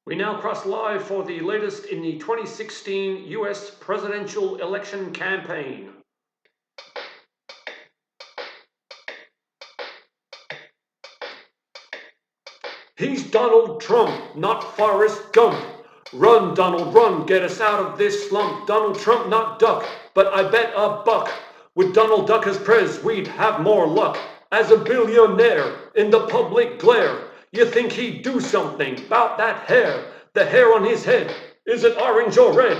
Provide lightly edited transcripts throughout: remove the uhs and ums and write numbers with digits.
We now cross live for the latest in the 2016 U.S. presidential election campaign. He's Donald Trump, not Forrest Gump. Run, Donald, run, get us out of this slump. Donald Trump, not Duck, but I bet a buck. With Donald Duck as prez, we'd have more luck. As a billionaire in the public glare, you think he'd do something about that hair? The hair on his head, is it orange or red?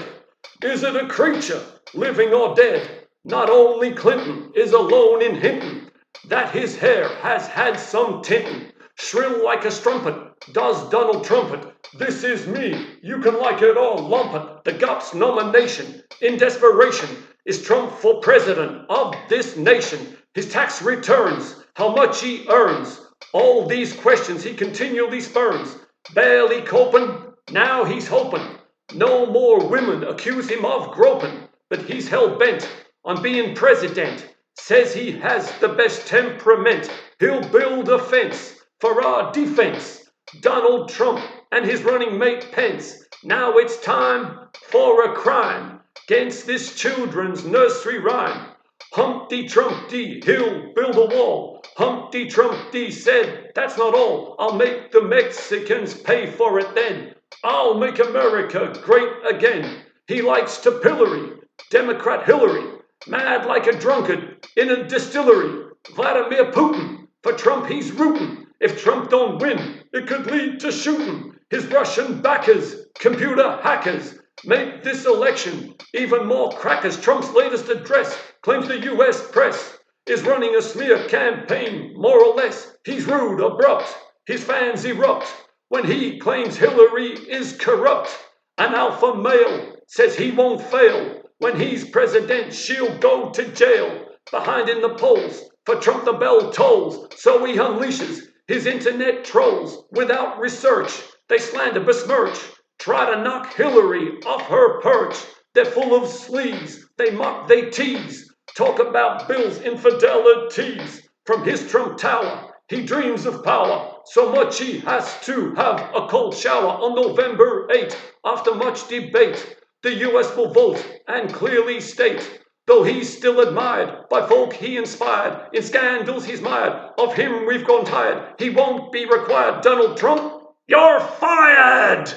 Is it a creature, living or dead? Not only Clinton is alone in hinting that his hair has had some tinting. Shrill like a strumpet, does Donald trumpet. This is me, you can like it or lump it. The GOPS nomination, in desperation, is Trump for president of this nation. His tax returns, how much he earns. All these questions he continually spurns. Barely coping, now he's hoping no more women accuse him of groping. But he's hell-bent on being president. Says he has the best temperament. He'll build a fence for our defense. Donald Trump and his running mate Pence. Now it's time for a crime against this children's nursery rhyme. Humpty Trumpty, he'll build a wall. Humpty Trumpty said, that's not all. I'll make the Mexicans pay for it then. I'll make America great again. He likes to pillory Democrat Hillary, mad like a drunkard in a distillery. Vladimir Putin, for Trump he's rooting. If Trump don't win, it could lead to shooting. His Russian backers, computer hackers, make this election even more crackers. Trump's latest address claims the U.S. press is running a smear campaign, more or less. He's rude, abrupt, his fans erupt when he claims Hillary is corrupt. An alpha male says he won't fail. When he's president, she'll go to jail. Behind in the polls, for Trump the bell tolls, so he unleashes his internet trolls. Without research, they slander, besmirch, try to knock Hillary off her perch. They're full of sleaze, they mock, they tease, talk about Bill's infidelities. From his Trump tower, he dreams of power, so much he has to have a cold shower. On November 8, after much debate, the U.S. will vote and clearly state, though he's still admired by folk he inspired, in scandals he's mired, of him we've grown tired. He won't be required. Donald Trump, you're fired!